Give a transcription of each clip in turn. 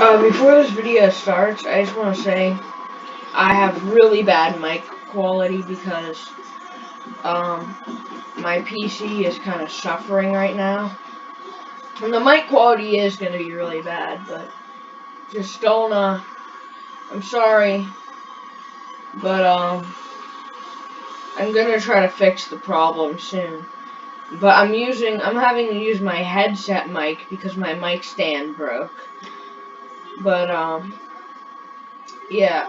Before this video starts, I just want to say I have really bad mic quality because my PC is kind of suffering right now. And the mic quality is going to be really bad, but just don't, I'm sorry, but I'm going to try to fix the problem soon. But I'm having to use my headset mic because my mic stand broke. But, yeah,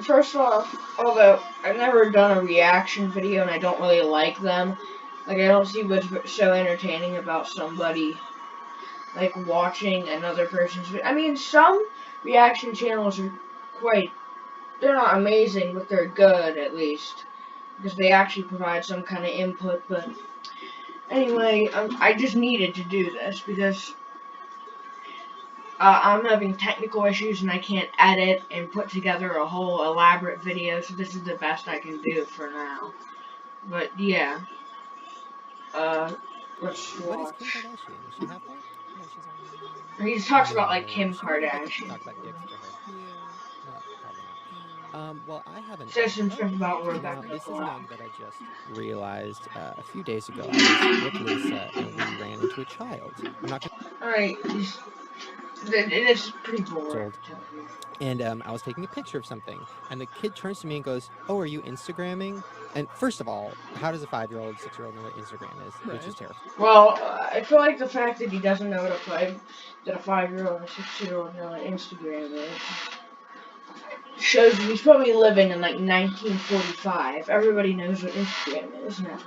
first off, although I've never done a reaction video and I don't really like them, like, I don't see what's so entertaining about somebody, like, watching another person's video. I mean, some reaction channels are they're not amazing, but they're good, at least, because they actually provide some kind of input, but anyway, I just needed to do this, because I'm having technical issues and I can't edit and put together a whole elaborate video, so this is the best I can do for now. But yeah, let's watch. What is Kim Kardashian? Is she half black? No, she's Armenian. He just talks about like No, Kim she wouldn't like Kardashian. talk about dicks to her. Yeah. No, probably not. Well, I haven't. Says some stuff Oh, about okay. Now Rebecca this is Black. one that I just realized a few days ago. I was with Lisa and we ran into a child. I'm not Alright, it is pretty boring. old. And I was taking a picture of something, and the kid turns to me and goes, "Oh, are you Instagramming?" And first of all, how does a 5-year-old, 6-year-old know what Instagram is? Right. Which is terrifying. Well, I feel like the fact that he doesn't know what a 5-year-old and a 6-year-old know what Instagram is shows he's probably living in like 1945. Everybody knows what Instagram is now.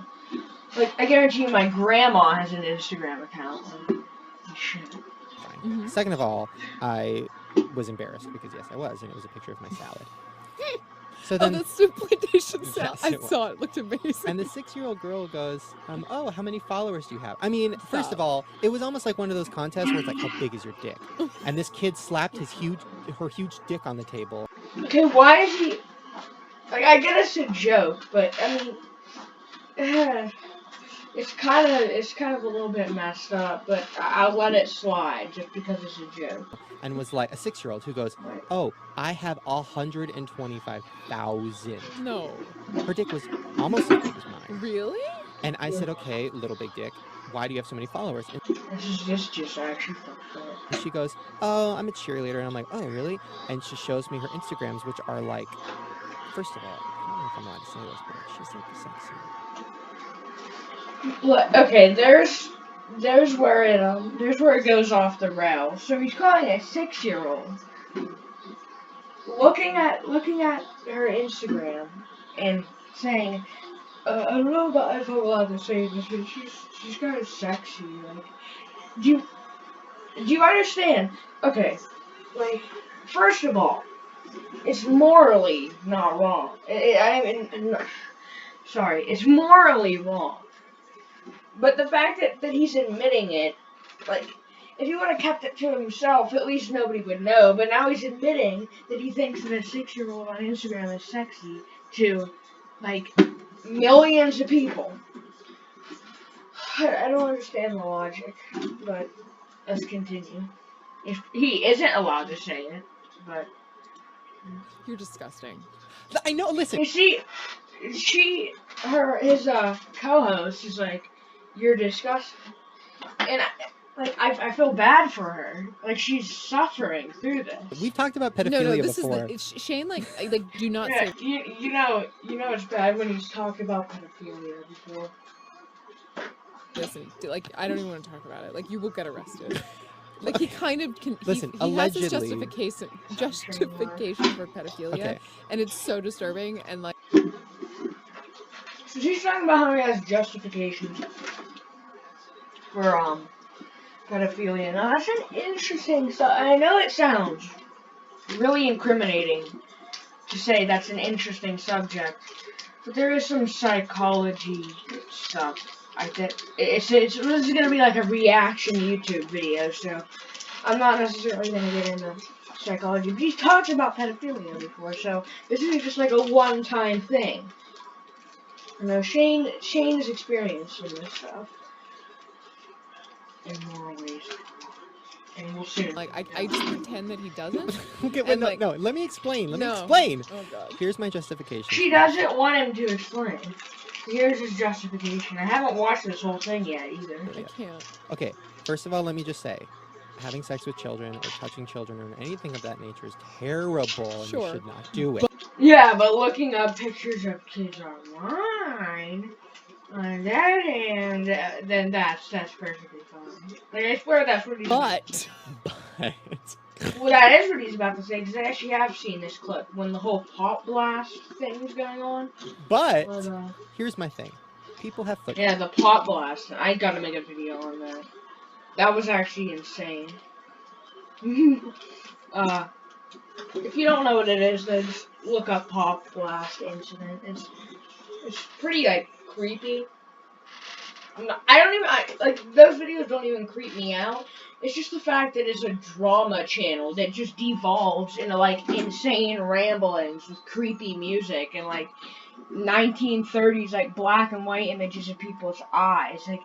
Like, I guarantee you my grandma has an Instagram account. Like, shit. Mm-hmm. Second of all, I was embarrassed because yes, I was, and it was a picture of my salad. So then, that's the plantation salad. Yes, I it was. saw it. Looked amazing. And the 6-year-old girl goes, "Oh, how many followers do you have?" I mean, first of all, it was almost like one of those contests where it's like, "How big is your dick?" And this kid slapped her huge dick on the table. Okay, why is he... Like, I get it's a joke, but, I mean... It's kind of a little bit messed up, but I'll let it slide just because it's a joke. And was like a 6-year-old who goes, "Oh, I have 125,000." No. Her dick was almost as big as mine. Really? And I said, "Okay, little big dick, why do you have so many followers?" And This just actually fucked up. she goes, "Oh, I'm a cheerleader." And I'm like, "Oh, really?" And she shows me her Instagrams, which are like, first of all, I don't know if I'm allowed to say this, but she's like sexy. Look, okay, there's where it goes off the rails. So he's calling a 6-year-old looking at her Instagram and saying, I don't know if I'm allowed to say this, but she's kind of sexy. Like, do you understand? Okay, like, first of all, it's morally not wrong. It's morally wrong. But the fact that he's admitting it, like, if he would have kept it to himself, at least nobody would know. But now he's admitting that he thinks that a 6-year-old on Instagram is sexy to, like, millions of people. I don't understand the logic, but let's continue. If he isn't allowed to say it, but... You're disgusting. I know, listen. His co-host is like, "You're disgusting." And I feel bad for her. Like, she's suffering through this. We've talked about pedophilia before. Shane, like do not Yeah, say. you know it's bad when he's talked about pedophilia before. Listen, like, I don't even want to talk about it. Like, you will get arrested. Like, he kind of can. Listen, he allegedly, has his justification for pedophilia, okay, and it's so disturbing. And like, So she's talking about how he has justifications for pedophilia. Now that's an interesting. So I know it sounds really incriminating to say that's an interesting subject, but there is some psychology stuff. I think this is gonna be like a reaction YouTube video, so I'm not necessarily gonna get into psychology. But he's talked about pedophilia before, so this isn't just like a one-time thing. You know, Shane is experienced in this stuff in more ways. and we'll soon. Like, I just pretend that he doesn't. Okay, wait, And, no, like- no, let me explain. Let me No. explain. Oh god. Here's my justification. She doesn't want him to explain. Here's his justification. I haven't watched this whole thing yet either. I can't. Okay, first of all, let me just say, having sex with children or touching children or anything of that nature is terrible, and you Sure. should not do it. Yeah, but looking up pictures of kids online on that end, then that's perfectly fine. Like, I swear that's what he's. But But Well, that is what he's about to say, because I actually have seen this clip when the whole pop blast thing was going on. But But, here's my thing. People have foot. yeah, the pop blast. I gotta make a video on that. That was actually insane. If you don't know what it is, then just look up pop blast incident. It's pretty, like, creepy. Like, those videos don't even creep me out. It's just the fact that it's a drama channel that just devolves into, like, insane ramblings with creepy music and, like, 1930s, like, black and white images of people's eyes. Like,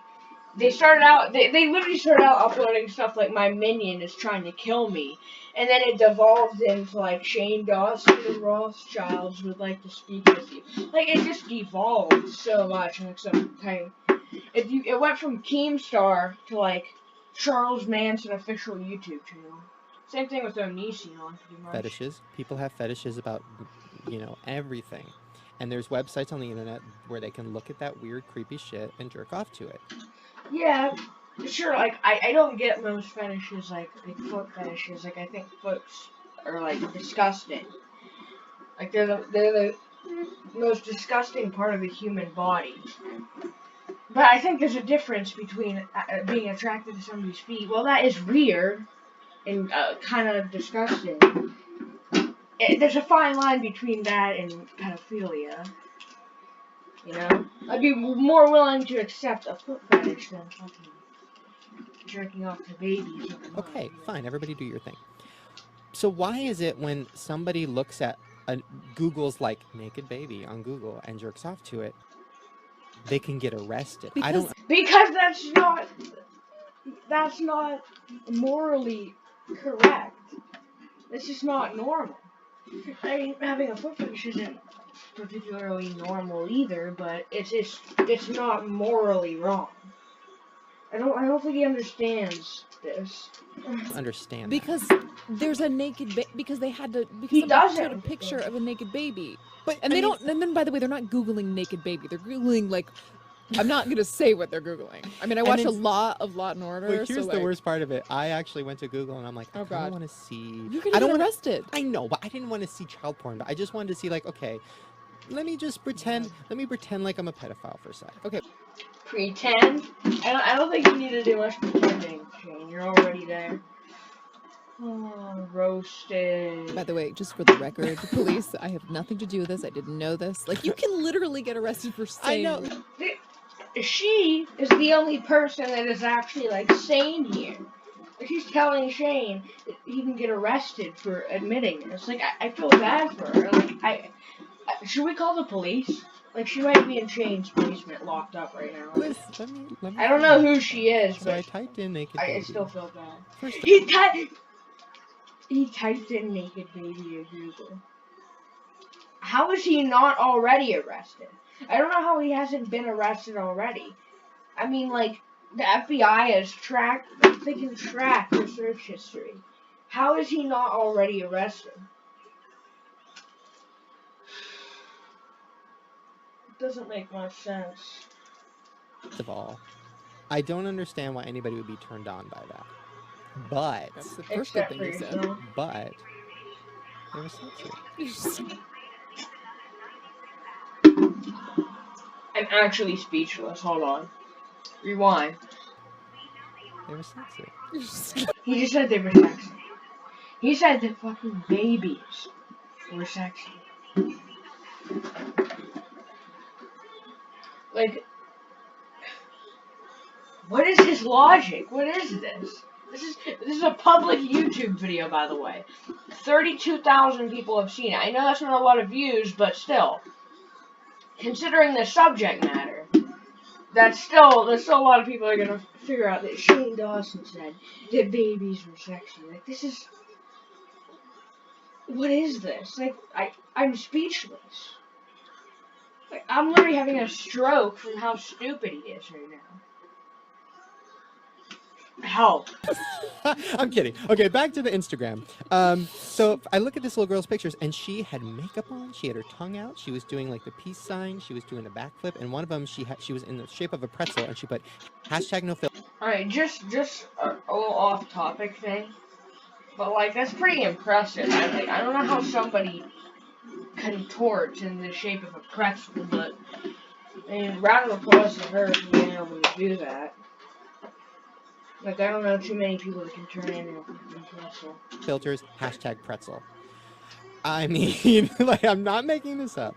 they literally started out uploading stuff like, my minion is trying to kill me. And then it devolved into, like, Shane Dawson and Rothschilds would like to speak with you. Like, it just devolved so much in, like, some time. It went from Keemstar to, like, Charles Manson official YouTube channel. Same thing with Onision, pretty much. Fetishes. People have fetishes about, everything. And there's websites on the internet where they can look at that weird, creepy shit and jerk off to it. Yeah, sure, like, I don't get most fetishes, like foot fetishes. Like, I think foots are, like, disgusting. Like, they're the most disgusting part of the human body. But I think there's a difference between being attracted to somebody's feet. Well, that is weird and kind of disgusting. There's a fine line between that and pedophilia. You know? I'd be more willing to accept a foot fetish than fucking jerking off to babies. Okay, fine. Everybody do your thing. So why is it when somebody looks at Google's, like, naked baby on Google and jerks off to it, they can get arrested? Because Because that's not morally correct. It's just not normal. I mean, having a foot fetish isn't particularly normal either, but it's not morally wrong. I don't think he understands this. understand that. because there's a naked because they had to because He somebody doesn't. showed a picture of a naked baby. But And and then by the way, they're not Googling naked baby. They're Googling, like, I'm not gonna say what they're Googling. I mean, I watch a lot of Law and Order. But here's so, the like, worst part of it. I actually went to Google and I'm like, I Oh, don't God. want to see. You're gonna I don't get wanna- arrested. I know, but I didn't want to see child porn. But I just wanted to see, like, okay, let me just pretend. Let me pretend like I'm a pedophile for a sec. Okay. Pretend? I don't think you need to do much pretending, Shane. You're already there. Oh, roasted. By the way, just for the record, the police, I have nothing to do with this. I didn't know this. Like, you can literally get arrested for I saying. know. She is the only person that is actually, like, sane here. Like, she's telling Shane that he can get arrested for admitting this. Like, I feel bad for her. Like, should we call the police? Like, she might be in Shane's basement locked up right now. Let me I don't know who she is, So I but typed in naked I baby. still feel bad. First He typed in naked baby to Google. How is he not already arrested? I don't know how he hasn't been arrested already. I mean, like, the FBI has they can track the search history. How is he not already arrested? It doesn't make much sense. First of all, I don't understand why anybody would be turned on by that. But That's the first good Except thing for you said. yourself. but it was sexy. I'm actually speechless. Hold on. Rewind. It was sexy. He just said they were sexy. He said that fucking babies were sexy. Like, what is his logic? What is this? This is a public YouTube video, by the way. 32,000 people have seen it. I know that's not a lot of views, but still. Considering the subject matter, there's still a lot of people are gonna figure out that Shane Dawson said that babies were sexy. Like, this is, what is this? Like, I'm speechless. Like, I'm literally having a stroke from how stupid he is right now. Help. I'm kidding. Okay, back to the Instagram. So I look at this little girl's pictures, and she had makeup on. She had her tongue out. She was doing like the peace sign. She was doing a backflip, and one of them she was in the shape of a pretzel, and she put #NoFilter. All right, just a little off-topic thing, but like that's pretty impressive. I don't know how somebody contorts in the shape of a pretzel, but I mean, round of applause to her for being able to do that. Like, I don't know too many people that can turn into a pretzel. Filters #pretzel. I mean, like, I'm not making this up.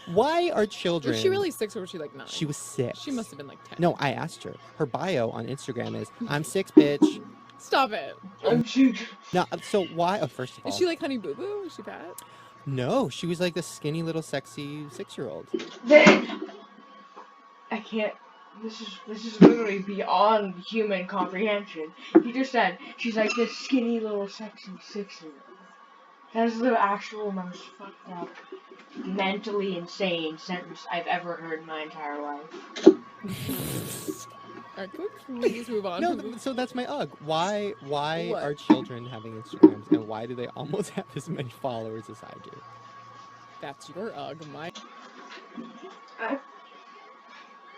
Why are children? Was she really 6 or was she like 9? She was 6. She must have been like 10. No, I asked her. Her bio on Instagram is "I'm 6, bitch." Stop it. I'm too. No, so why? Oh, first of all, Is she like Honey Boo Boo? Is she fat? no, she was like the skinny little sexy 6-year-old. I can't. This is literally beyond human comprehension. He just said she's like this skinny little sexy 6-year-old. That is the actual most fucked up, mentally insane sentence I've ever heard in my entire life. Alright, can we just move on? No, so that's my UGG. Why What? are children having Instagrams, and why do they almost have as many followers as I do? That's your UGG. My.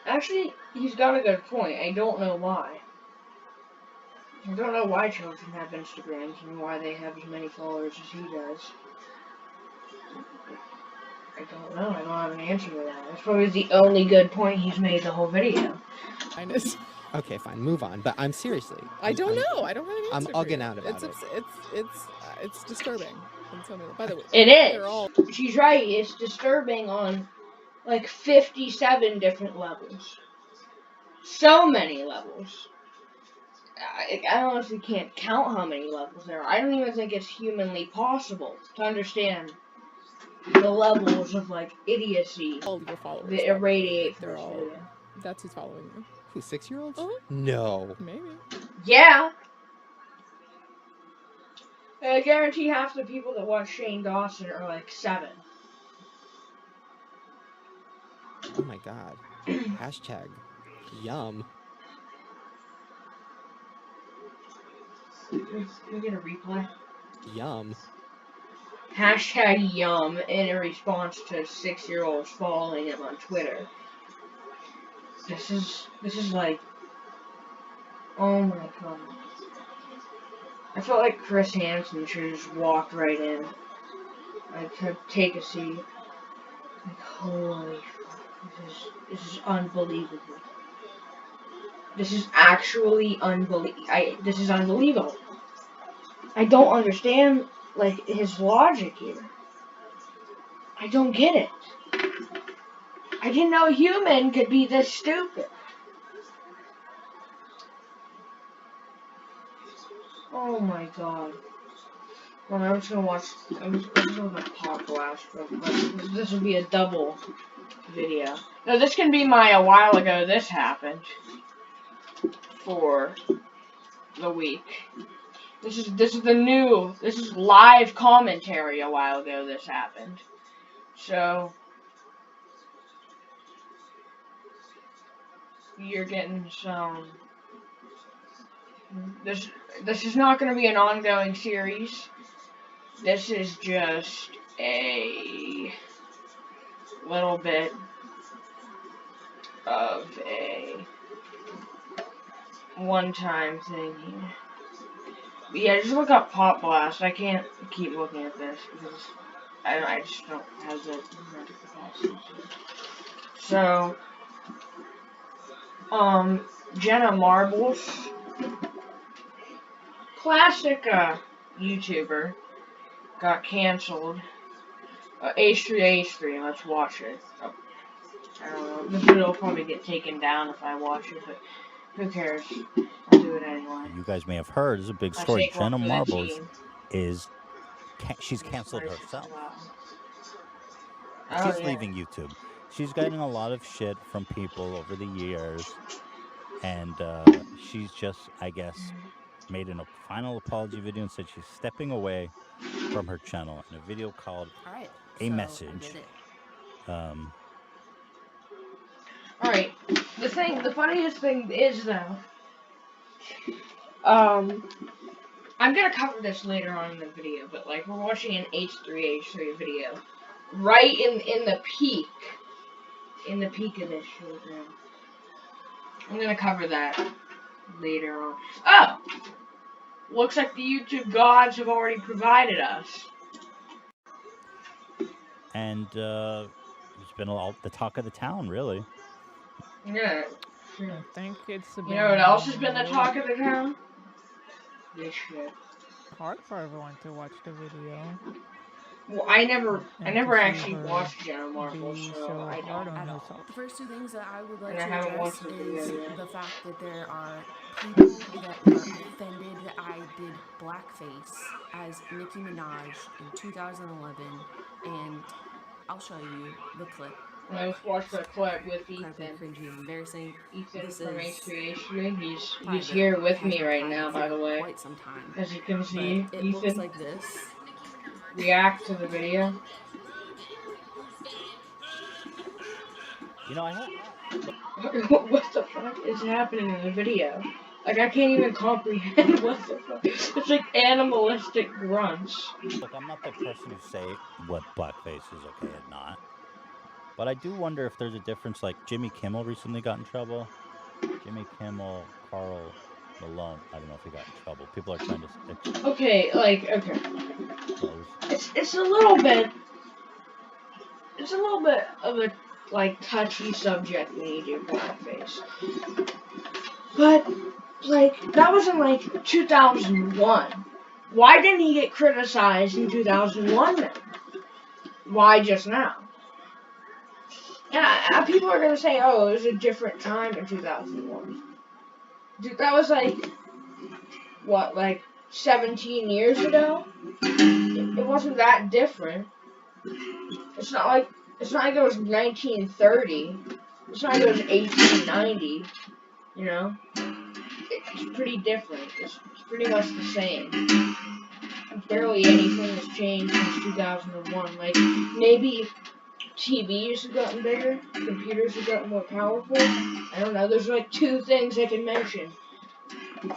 Actually, he's got a good point. I don't know why. I don't know why children have Instagrams and why they have as many followers as he does. I don't know. I don't have an answer to that. That's probably the only good point he's made the whole video. Okay, fine, move on. But I'm seriously. I don't know. I don't have an I'm answer. for ugging you. out about it. It's disturbing. By the way, It they're is. all. She's right. It's disturbing on like 57 different levels. So many levels. I honestly can't count how many levels there are. I don't even think it's humanly possible to understand the levels of like idiocy All your followers. that irradiate from They're this all. video. That's who's following you. Who, 6-year-olds? Uh-huh. No. Maybe. Yeah. I guarantee half the people that watch Shane Dawson are like 7. Oh my god. #yum. Can we get a replay? Yum. #yum in a response to 6-year-olds following him on Twitter. This is like, oh my god. I felt like Chris Hansen should have just walked right in. Like, to take a seat. Like, holy fuck. This is unbelievable. This is actually this is unbelievable. I don't understand, like, his logic here. I don't get it. I didn't know a human could be this stupid. Oh my god. Well, I'm just gonna watch. I'm just gonna pop blast real quick. This will be a double video. No, this can be my a while ago this happened for the week. This is live commentary a while ago this happened. So you're getting some. This is not going to be an ongoing series. This is just a little bit of a one-time thing here. But yeah, just look up Pop Blast. I can't keep looking at this because I just don't have the mental capacity. So, Jenna Marbles, classic YouTuber, got canceled. H3, let's watch it. Oh, I don't know. This video will probably get taken down if I watch it, but who cares? I'll do it anyway. You guys may have heard, this is a big story. Jenna Marbles she's canceled herself. She's leaving YouTube. she's getting a lot of shit from people over the years, and she's just, I guess, made a final apology video and said she's stepping away from her channel in a video called All right. A So Message. I did it. Alright, the funniest thing is, though, I'm gonna cover this later on in the video, but, like, we're watching an H3 video, right in the peak of this shit now. I'm gonna cover that later on. Oh! Looks like the YouTube gods have already provided us. And it's been the talk of the town, really. Yeah. I think it's You know what else has been the talk of the town? This shit. hard for everyone to watch the video. Well, I never And to see actually her watched Jenna Marbles, be so so I hard don't. on At all. herself. The first two things that I would like And I to haven't address watched the video is yet. the fact that there are people that are offended that I did blackface as Nicki Minaj in 2011, and I'll show you the clip. Let's watch the clip with Incredibly Ethan. cringy and embarrassing. Ethan This from is H3H3. He's private. here with Has me been right private now, by the for way. quite some time. As you can But see, it looks Ethan like this. react to the video. You know, I have. What the fuck is happening in the video? Like, I can't even comprehend what the fuck. It's like animalistic grunts. Look, I'm not the person to say what blackface is okay and not. But I do wonder if there's a difference. Like Jimmy Kimmel recently got in trouble. Jimmy Kimmel, Carl Malone. I don't know if he got in trouble. People are trying to Okay, like, okay. expose. It's a little bit. It's a little bit of a, like, touchy subject when you do blackface. But, like, that was in, like, 2001. Why didn't he get criticized in 2001 then? Why just now? And people are gonna say, oh, it was a different time in 2001. Dude, that was, like, what, like, 17 years ago? It wasn't that different. It's not like it was 1930. It's not like it was 1890. You know? It's pretty different. It's pretty much the same. Barely anything has changed since 2001. Like, maybe TVs have gotten bigger, computers have gotten more powerful. I don't know, there's like two things I can mention.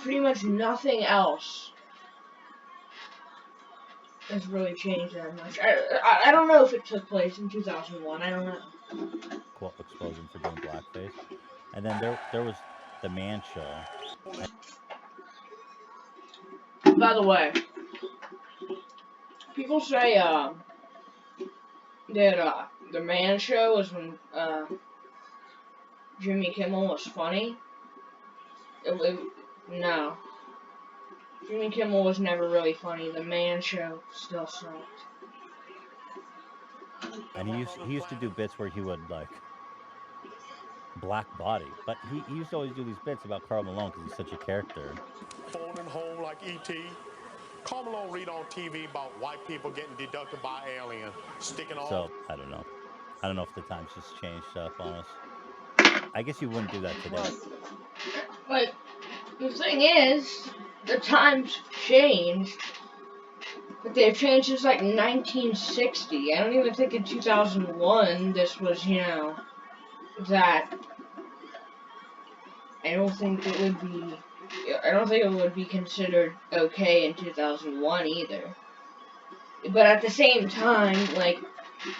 Pretty much nothing else has really changed that much. I don't know if it took place in 2001, I don't know. Expose him for doing blackface. And then there was the Man Show. By the way, people say that the Man Show was when Jimmy Kimmel was funny. No. Jimmy Kimmel was never really funny. The Man Show still sucked. And he used to do bits where he would like black body, but he used to always do these bits about Karl Malone because he's such a character. Phoning home like E.T. Karl Malone read on TV about white people getting deducted by alien, sticking on. So I don't know. I don't know if the times just changed up on us. I guess you wouldn't do that today. But the thing is, the times changed. But they've changed since like 1960. I don't even think in 2001 this was, you know, that. I don't think it would be considered okay in 2001 either. But at the same time, like,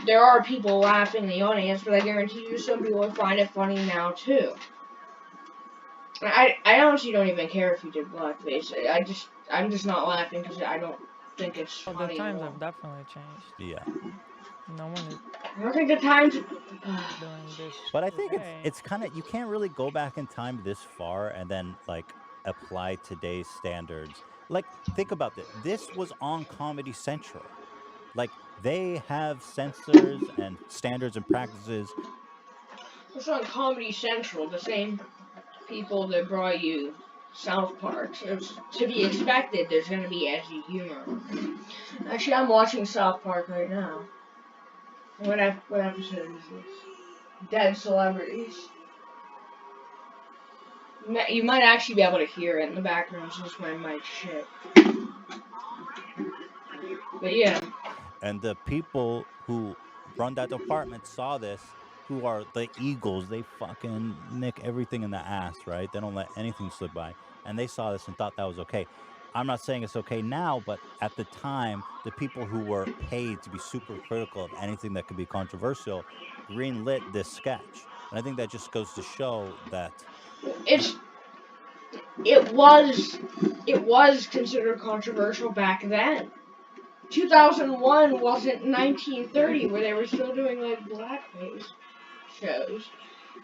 there are people laughing in the audience, but I guarantee you some people would find it funny now too. I honestly don't even care if you did blackface. I'm just not laughing because I don't think it's funny. Well, the times have definitely changed. Yeah. No one is I don't think the times doing this. But I think today. it's kind of, you can't really go back in time this far and then like apply today's standards. Like, think about this. This was on Comedy Central. Like, they have censors and standards and practices. It's on Comedy Central, the same people that brought you South Park. So it's to be expected there's going to be edgy humor. Actually, I'm watching South Park right now. What episode is this? dead celebrities. You might actually be able to hear it in the background since my mic's shit. But yeah. And the people who run that department saw this, who are the Eagles. They fucking nick everything in the ass, right? They don't let anything slip by. And they saw this and thought that was okay. I'm not saying it's okay now, but at the time, the people who were paid to be super critical of anything that could be controversial greenlit this sketch. And I think that just goes to show that It's it was considered controversial back then. 2001 wasn't 1930 where they were still doing like blackface shows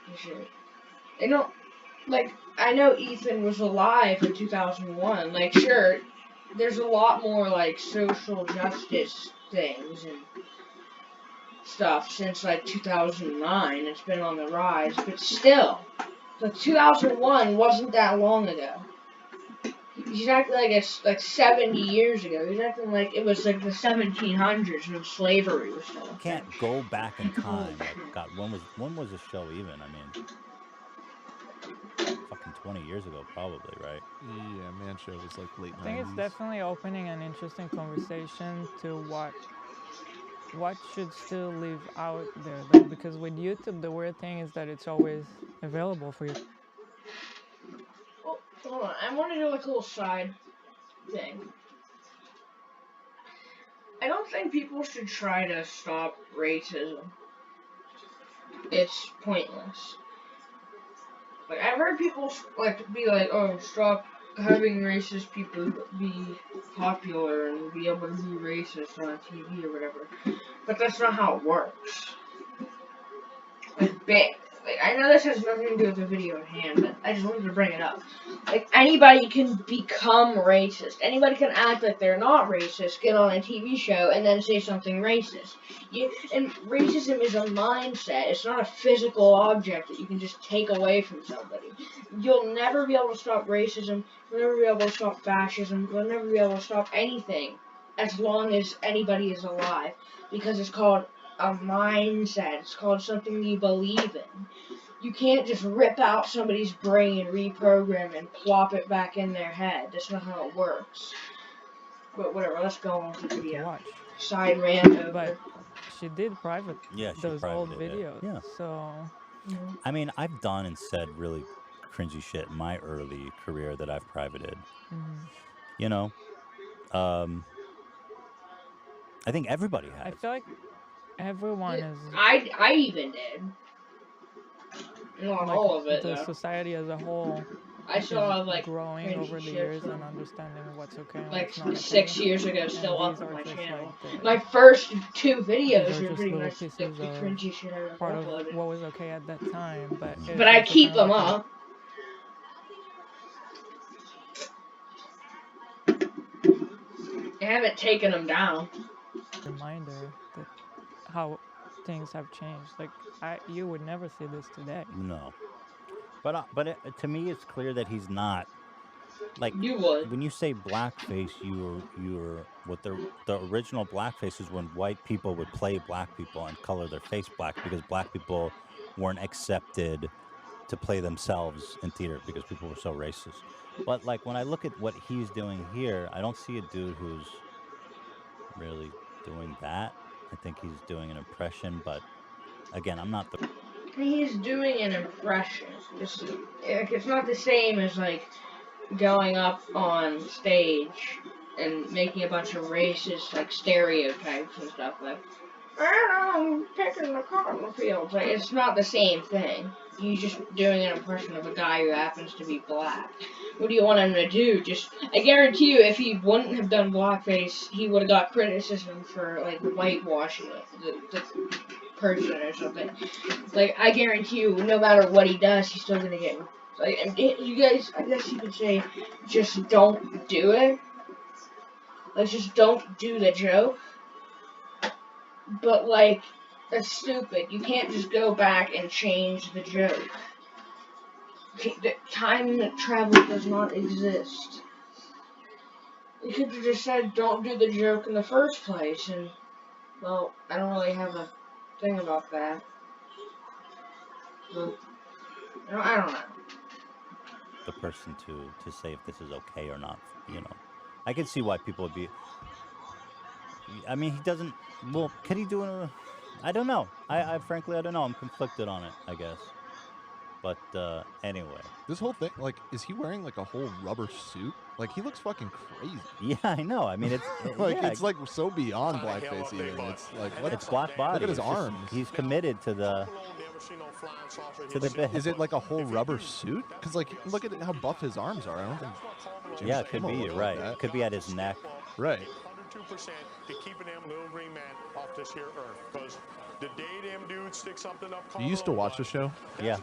and shit. They don't like. I know Ethan was alive in 2001. Like, sure, there's a lot more like social justice things and stuff since like 2009. It's been on the rise, but still, like 2001 wasn't that long ago. He's acting like it's like 70 years ago. He's acting like it was like the 1700s when slavery was still a thing. can't go back in time. Like, God, when was the show even? I mean, fucking 20 years ago, probably, right? Yeah, Man Show was like late I think it's 90s. definitely opening an interesting conversation to what should still live out there though, because with YouTube the weird thing is that it's always available for you. Oh, hold on. I want to do like a little side thing. I don't think people should try to stop racism. It's pointless. Like, I've heard people like be like, "Oh, stop having racist people be popular and be able to be racist on TV or whatever." But that's not how it works. Like, I know this has nothing to do with the video at hand, but I just wanted to bring it up. Like, anybody can become racist. Anybody can act like they're not racist, get on a TV show, and then say something racist. And racism is a mindset. It's not a physical object that you can just take away from somebody. You'll never be able to stop racism. You'll never be able to stop fascism. You'll never be able to stop anything as long as anybody is alive. Because it's called a mindset. It's called something you believe in. You can't just rip out somebody's brain, reprogram, and plop it back in their head. That's not how it works. But whatever, let's go on with the To video. watch. Side rant over. But she did private Yeah, she those old privated it. videos. Yeah. So I mean, I've done and said really cringy shit in my early career that I've privated. You know, I think everybody has. I feel like everyone is I even did. Not like all of it, the though. society as a whole I saw is like growing cringy over the shit years from and understanding what's okay and like what's not okay. 6 years ago, And still up these on are my just channel. like My first 2 these videos are were just pretty little much the pieces of cringy shit I part of uploaded. what was okay at that time, but But I also keep kinda them like a up. I haven't taken them down. reminder that how things have changed. Like you would never see this today. No, but to me, it's clear that he's not. Like, You would. when you say blackface, you're what the original blackface is when white people would play black people and color their face black because black people weren't accepted to play themselves in theater because people were so racist. But like when I look at what he's doing here, I don't see a dude who's really doing that. I think he's doing an impression, but again, I'm not the He's doing an impression. It's not the same as like going up on stage and making a bunch of racist like stereotypes and stuff like I'm picking the cotton fields. Like, it's not the same thing. He's just doing an impression of a guy who happens to be black. What do you want him to do? I guarantee you, if he wouldn't have done blackface, he would have got criticism for like whitewashing the person or something. Like, I guarantee you, no matter what he does, he's still gonna get. Like, and you guys, I guess you could say, just don't do it. Like, just don't do the joke. But, like, that's stupid. You can't just go back and change the joke. Time travel does not exist. You could have just said, don't do the joke in the first place, and, well, I don't really have a thing about that. But, I don't know. The person to say if this is okay or not. I can see why people would be. I mean, he doesn't. Well, can he do it? I don't know. I frankly I don't know. I'm conflicted on it. I guess. But anyway, This whole thing, like, is he wearing like a whole rubber suit? Like, he looks fucking crazy. yeah, I know. I mean, it's Like, yeah, it's like so beyond Kinda hell blackface up they even. butt. It's like, And what? it's black body. Look at his It's just- arms. he's committed to the. Buffalo never seen no flying saucer To the himself, bit. Is it but like a whole if he rubber do, suit? Because like, that'd be a look at how buff his arms are. I don't think. That's what Carmelo James Yeah, it could Kimmel be. would You're like right. that. It could be at his neck. Right. 102% to keeping them little green man off this here earth. Because the day them dudes stick something up You used to watch the show? Yeah.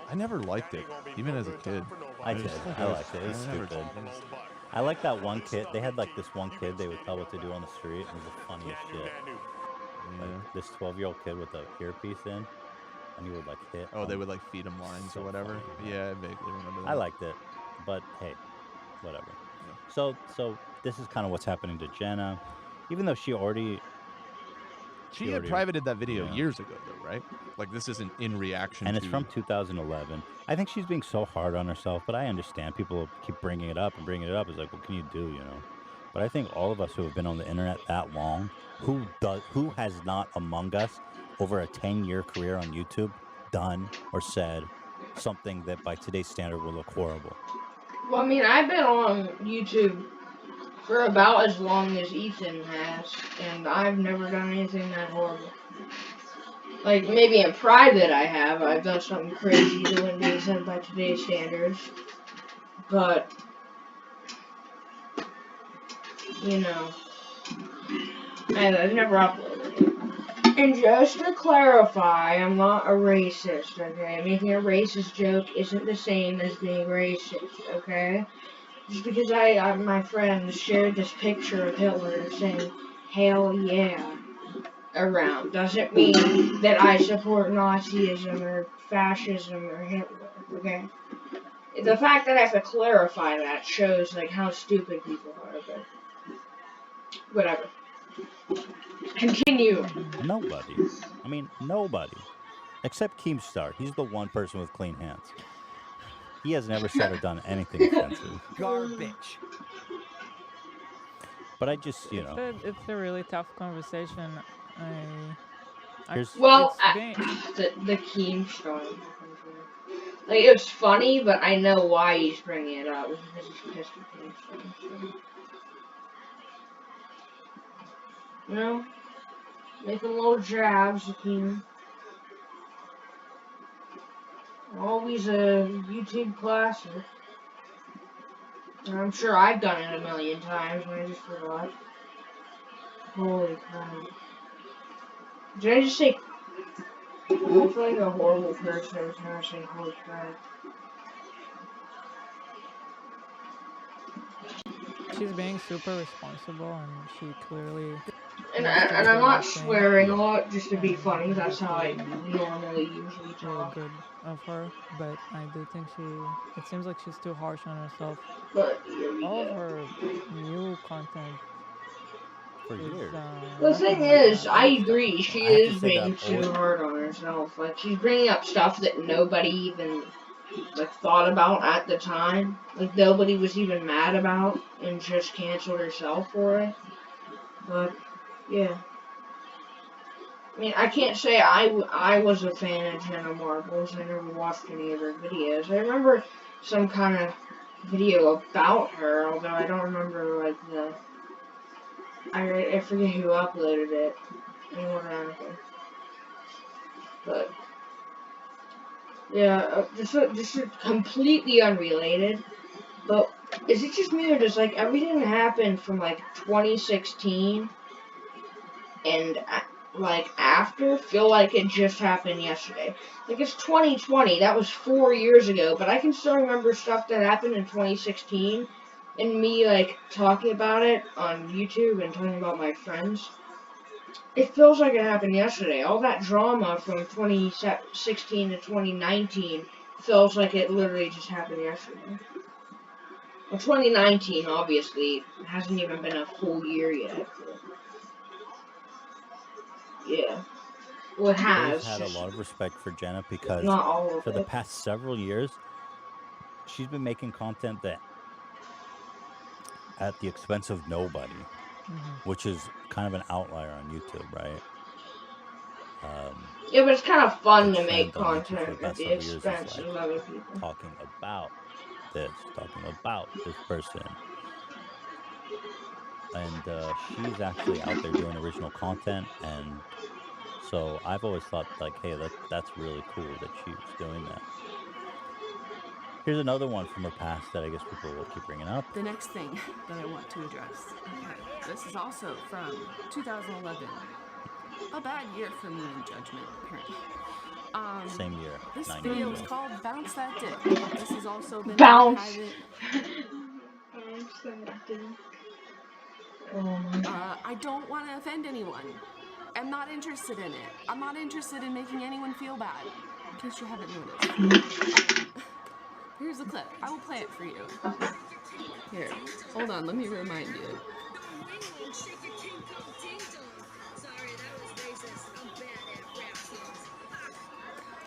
I never liked it, even as a kid. I did. I liked it. It was I never stupid. did. I like that one kid. They had like this one kid they would tell what to do on the street. It was the funniest shit. Yeah. Like this 12-year-old kid with a earpiece in, and he would like hit. Oh, they would like feed him lines So or whatever. funny, Yeah, I vaguely remember that. I liked it, but hey, whatever. So this is kind of what's happening to Jenna, even though she already. She had already- privated that video yeah. years ago, though, right? Like this isn't in reaction. And to... it's from 2011. I think she's being so hard on herself, but I understand people keep bringing it up and bringing it up. It's like, what can you do, But I think all of us who have been on the internet that long, who has not among us over a 10-year career on YouTube done or said something that by today's standard will look horrible. Well, I mean, I've been on YouTube for about as long as Ethan has, and I've never done anything that horrible. Like, maybe in private I have. I've done something crazy that wouldn't be said by today's standards. But, I've never uploaded it. And just to clarify, I'm not a racist, okay? Making a racist joke isn't the same as being racist, okay? Just because my friends shared this picture of Hitler saying, "Hell yeah," around doesn't mean that I support Nazism or fascism or Hitler, okay? The fact that I have to clarify that shows, like, how stupid people are, but whatever. Continue. Nobody. I mean, nobody. Except Keemstar. He's the one person with clean hands. He has never said or done anything offensive. Garbage. But I just, It's a really tough conversation. Well, it's the Keemstar. Like, it was funny, but I know why he's bringing it up. Because he's pissed at Keemstar. Making little jabs at him. Always a YouTube classic. And I'm sure I've done it a million times, and I just forgot. Holy crap. Did I just say... I feel like a horrible person every time I say holy crap. she's being super responsible, and she clearly. And wants to do I'm the not right thing. swearing a lot just to be And funny. I That's do how I think normally usually it's really talk. good of her, but I do think it seems like she's too harsh on herself. But here we All of go. her new content for is, years. The nothing thing like is, that. I Old stuff. agree, she I have to is say being that too old- hard on herself. Like, she's bringing up stuff that nobody even, like, thought about at the time. Like, nobody was even mad about, and just canceled herself for it. But, yeah. I mean, I can't say I was a fan of Jenna Marbles. I never watched any of her videos. I remember some kind of video about her, although I don't remember, like, I forget who uploaded it. Anyone around here. But, yeah, just completely unrelated. But, is it just me, or does, like, everything that happened from, like, 2016 and, like, after feel like it just happened yesterday? Like, it's 2020, that was 4 years ago, but I can still remember stuff that happened in 2016, and me, like, talking about it on YouTube and talking about my friends. It feels like it happened yesterday. All that drama from 2016 to 2019 feels like it literally just happened yesterday. Well, 2019, obviously, hasn't even been a whole year yet. But yeah. Well, it they've has, had a just lot of respect for Jenna because not all of for the it. past several years, she's been making content that at the expense of nobody, which is kind of an outlier on YouTube, right? Yeah, but it's kind of The fun to make trend on YouTube for the content at past the several years is expense like of other people. talking about this person, and she's actually out there doing original content, and so I've always thought like, hey, that's really cool that she's doing that. Here's another one from her past that I guess people will keep bringing up. The next thing that I want to address. Okay, this is also from 2011. A bad year for me in judgment, apparently. Same year, This 9 years video ago. is called Bounce That Dick. This has also been Bounce. private. Bounce that dick. Oh my. I don't want to offend anyone. I'm not interested in it. I'm not interested in making anyone feel bad, in case you haven't noticed. Here's a clip. I will play it for you. Here, hold on, let me remind you.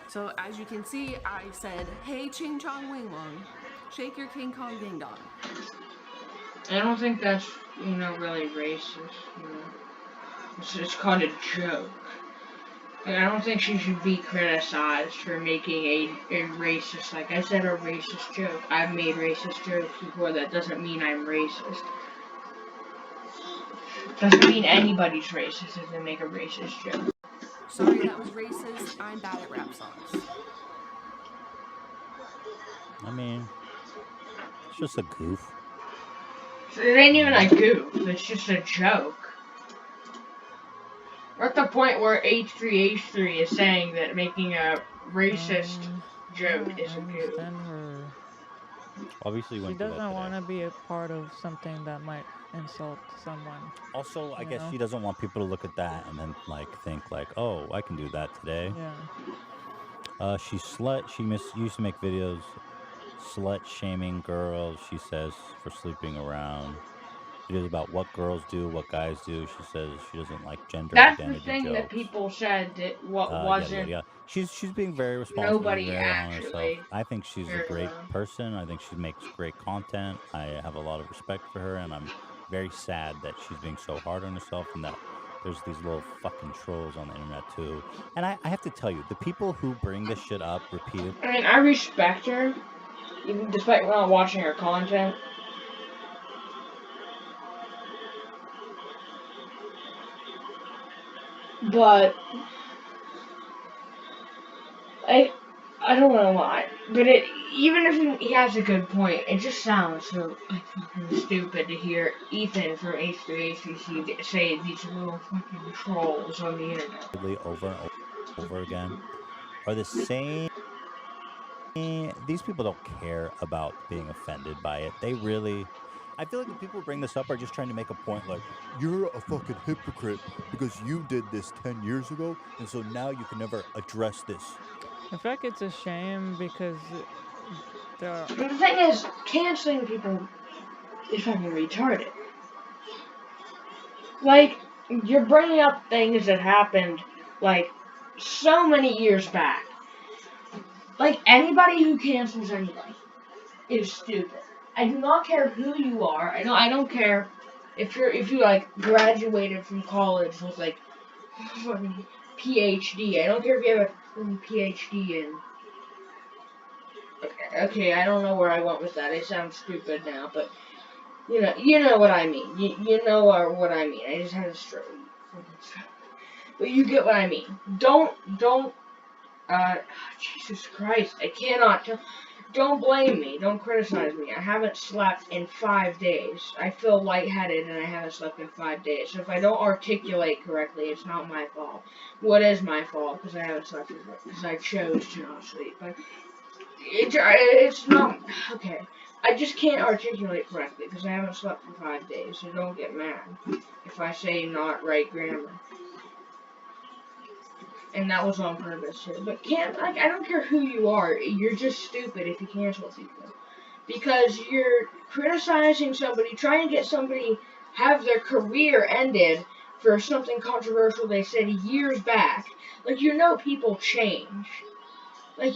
So as you can see, I said, hey Ching Chong Wing Wong, shake your King Kong Ding Dong. I don't think that's, really racist, It's called a joke. Like, I don't think she should be criticized for making a racist, like I said, a racist joke. I've made racist jokes before. That doesn't mean I'm racist. Doesn't mean anybody's racist if they make a racist joke. Sorry, that was racist. I'm bad at rap songs. I mean, it's just a goof. So it ain't even a goof. It's just a joke. We're at the point where H3H3 is saying that making a racist joke is a goof. understand her. Obviously, you She wouldn't do that doesn't want today. to be a part of something that might insult someone. Also, I You guess know? she doesn't want people to look at that and then like think like, oh, I can do that today. Yeah. She used to make videos slut shaming girls, she says, for sleeping around. Videos about what girls do, what guys do. She says she doesn't like gender That's the identity thing that jokes. people said that what Yada wasn't. yada yada. She's being very responsible, Nobody very hard on herself. actually I think she's a heard great about. person. I think she makes great content. I have a lot of respect for her, and I'm very sad that she's being so hard on herself and that there's these little fucking trolls on the internet too. And I have to tell you, the people who bring this shit up repeatedly. I mean, I respect her, even despite not watching her content. But I don't know why. But even if he has a good point, it just sounds so fucking stupid to hear Ethan from H3HCC say these little fucking trolls on the internet. Over and over again are the same. These people don't care about being offended by it. They really. I feel like the people who bring this up are just trying to make a point like, you're a fucking hypocrite because you did this 10 years ago, and so now you can never address this. In fact, it's a shame because But the thing is, canceling people is fucking retarded. Like, you're bringing up things that happened, like, so many years back. Like, anybody who cancels anybody is stupid. I do not care who you are. I don't care if you like graduated from college with like fucking PhD. I don't care if you have a PhD in. Okay, I don't know where I went with that. I sound stupid now, but you know what I mean. You know what I mean. I just had a stroke. But you get what I mean. Don't. Jesus Christ! I cannot. Don't blame me. Don't criticize me. I haven't slept in 5 days. I feel lightheaded and I haven't slept in 5 days. So if I don't articulate correctly, it's not my fault. What is my fault? Because I haven't slept because I chose to not sleep. But it's not okay. I just can't articulate correctly because I haven't slept for 5 days. So don't get mad if I say not right grammar. And that was on purpose too. But I don't care who you are, you're just stupid if you cancel people. Because you're criticizing somebody, trying to get somebody have their career ended for something controversial they said years back. Like, you know people change. Like,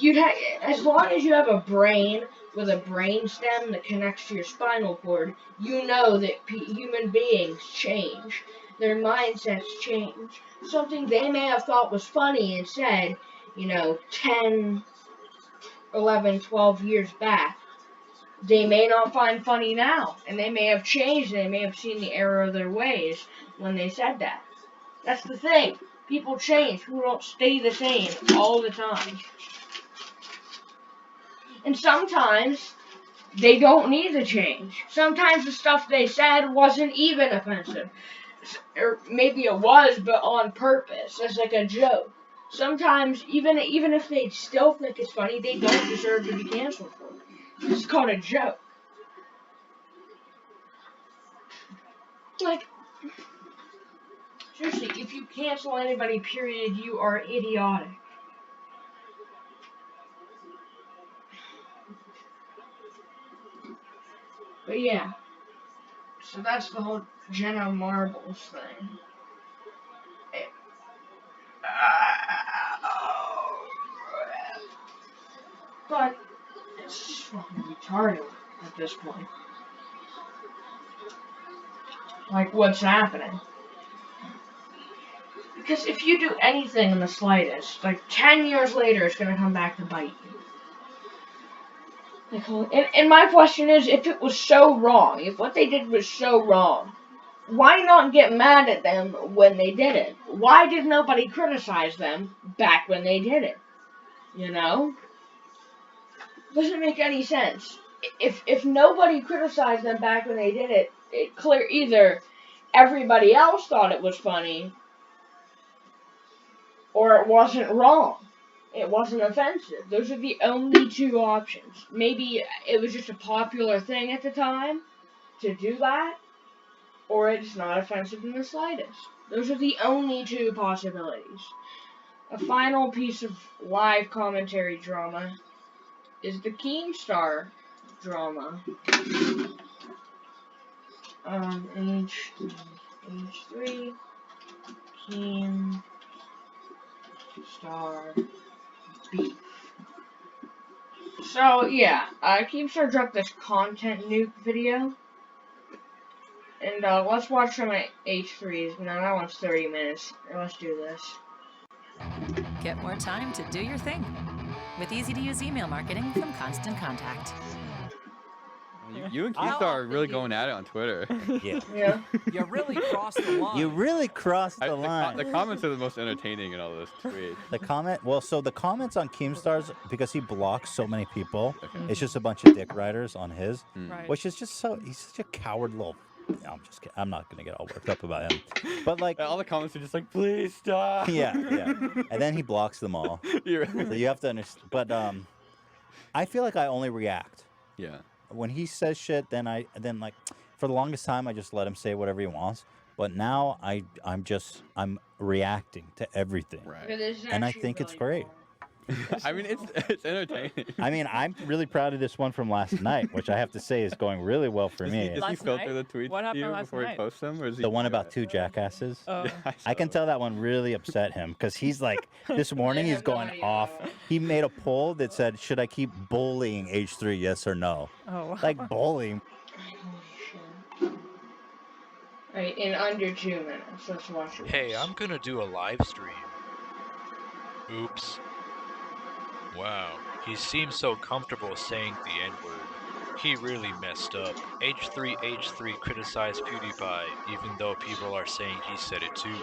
as long as you have a brain with a brain stem that connects to your spinal cord, you know that human beings change. Their mindsets change. Something they may have thought was funny and said, 10, 11, 12 years back, they may not find funny now. And they may have changed, and they may have seen the error of their ways when they said that. That's the thing. People change. People don't stay the same all the time. And sometimes they don't need to change. Sometimes the stuff they said wasn't even offensive. Or maybe it was, but on purpose, as like a joke. Sometimes, even if they still think it's funny, they don't deserve to be canceled for it. It's called a joke. Like, seriously, if you cancel anybody, period, you are idiotic. But yeah. So that's the whole Jenna Marbles thing. But it's just fucking retarded at this point. Like, what's happening? Because if you do anything in the slightest, like 10 years later, it's gonna come back to bite you. And my question is, if it was so wrong, if what they did was so wrong, why not get mad at them when they did it? Why did nobody criticize them back when they did it? Doesn't make any sense. If nobody criticized them back when they did it, either everybody else thought it was funny, or it wasn't wrong. It wasn't offensive. Those are the only two options. Maybe it was just a popular thing at the time to do that, or it's not offensive in the slightest. Those are the only two possibilities. A final piece of live commentary drama is the Keemstar drama. H3 Keemstar beef. So yeah, Keemstar dropped this content nuke video. And let's watch some H3s. Now that one's 30 minutes. Let's do this. Get more time to do your thing with easy-to-use email marketing from Constant Contact. You and Keemstar are really going at it on Twitter. Yeah. You really crossed the line. You really crossed the line. The comments are the most entertaining in all this tweet. The comments on Keemstar's, because he blocks so many people, it's just a bunch of dick riders on his, which is just he's such a coward little. No, I'm just kidding. I'm not gonna get all worked up about him. But like all the comments are just like, please stop. Yeah. And then he blocks them all. So you have to understand. But I feel like I only react. Yeah. When he says shit, then like for the longest time I just let him say whatever he wants. But now I'm reacting to everything. Right. And I think it's great. I mean, it's entertaining. I mean, I'm really proud of this one from last night, which I have to say is going really well for me. Does he filter the tweets before he posts them? Or is he the one about two jackasses? Oh. I can tell that one really upset him because he's like, this morning he's going off. He made a poll that said, should I keep bullying H3, yes or no? Oh, wow. Like bullying. Alright, in under 2 minutes, let's watch it. Hey, I'm gonna do a live stream. Oops. Wow, he seems so comfortable saying the N-word. He really messed up. H3H3 criticized PewDiePie, even though people are saying he said it too.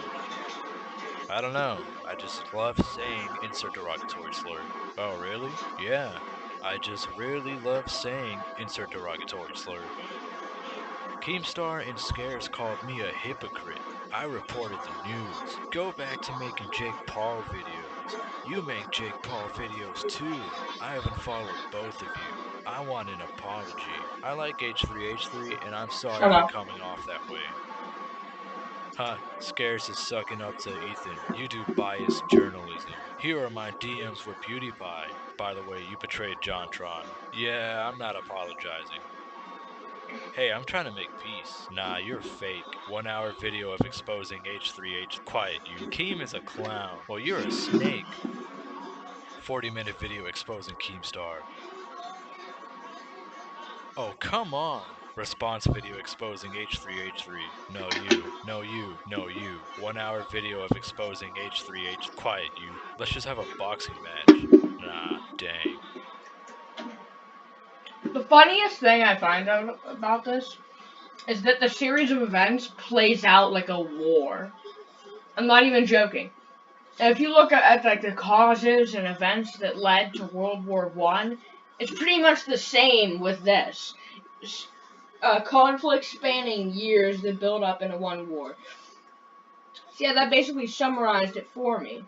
I don't know, I just love saying insert derogatory slur. Oh really? Yeah, I just really love saying insert derogatory slur. Keemstar and Scares called me a hypocrite. I reported the news. Go back to making Jake Paul videos. You make Jake Paul videos too. I haven't followed both of you. I want an apology. I like H3H3 and I'm sorry for coming off that way. Huh, Scares is sucking up to Ethan. You do biased journalism. Here are my DMs with PewDiePie. By the way, you betrayed JonTron. Yeah, I'm not apologizing. Hey, I'm trying to make peace. Nah, you're fake. 1 hour video of exposing H3H. Quiet, you. Keem is a clown. Well, you're a snake. 40-minute video exposing Keemstar. Oh, come on. Response video exposing H3H3. No, you. No, you. No, you. 1 hour video of exposing H3H. Quiet, you. Let's just have a boxing match. Nah, dang. The funniest thing I find out about this is that the series of events plays out like a war. I'm not even joking. And if you look at like the causes and events that led to World War I, it's pretty much the same with this. Conflict spanning years that build up into one war. So yeah, that basically summarized it for me.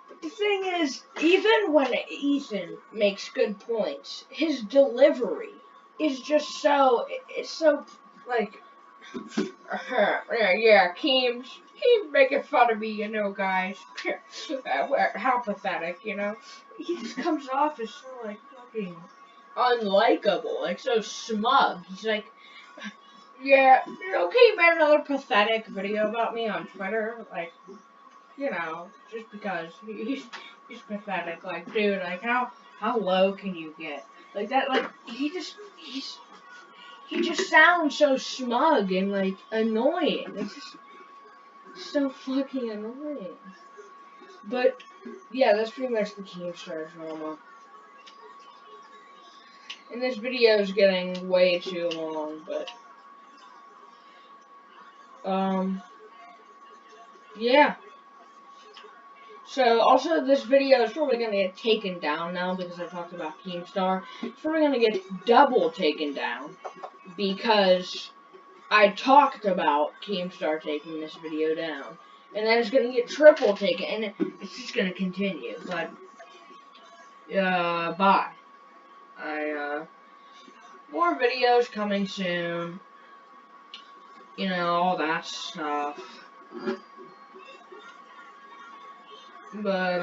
But the thing is, even when Ethan makes good points, his delivery is just so, it's so, like, yeah, Keem's making fun of me, you know, guys. How pathetic, you know? He just comes off as so, like, fucking unlikable, like, so smug. He's like, yeah, Keem made another pathetic video about me on Twitter, like, you know, just because he's pathetic. Like, dude, like, how low can you get? Like, that, like, he just sounds so smug and, like, annoying. It's just so fucking annoying. But, yeah, that's pretty much the Keemstar drama. And this video is getting way too long, but, yeah. So, also, this video is probably going to get taken down now because I talked about Keemstar. It's probably going to get double taken down because I talked about Keemstar taking this video down. And then it's going to get triple taken, and it's just going to continue. But, bye. More videos coming soon. You know, all that stuff. But,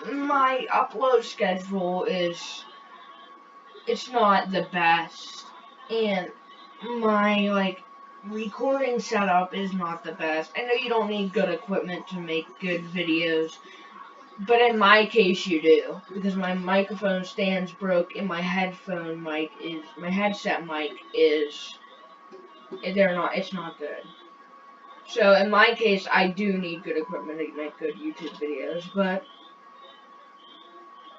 my upload schedule it's not the best. And my, like, recording setup is not the best. I know you don't need good equipment to make good videos, but in my case you do, because my microphone stand's broke and my headset mic is, it's not good. So in my case, I do need good equipment to make good YouTube videos, but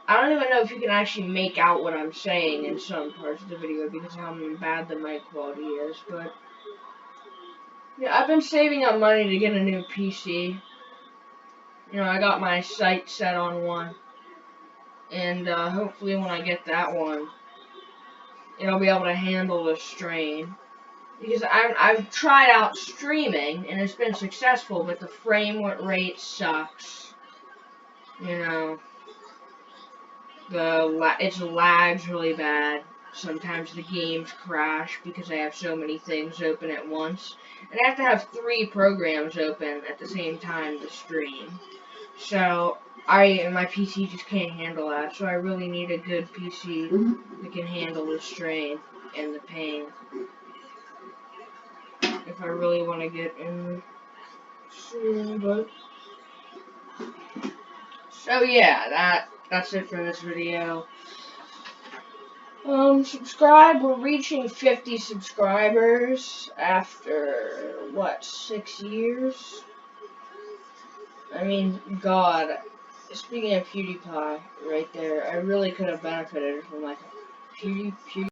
I don't even know if you can actually make out what I'm saying in some parts of the video because of how bad the mic quality is, but yeah, I've been saving up money to get a new PC. You know, I got my sight set on one, and hopefully when I get that one, it'll be able to handle the strain. Because I've tried out streaming, and it's been successful, but the frame rate sucks. You know, it lags really bad. Sometimes the games crash because I have so many things open at once. And I have to have 3 programs open at the same time to stream. So, my PC just can't handle that. So I really need a good PC that can handle the strain and the pain. If I really want to get in soon, but... So yeah, that's it for this video. Subscribe. We're reaching 50 subscribers after, 6 years? I mean, God. Speaking of PewDiePie, right there, I really could have benefited from, like, PewDiePie.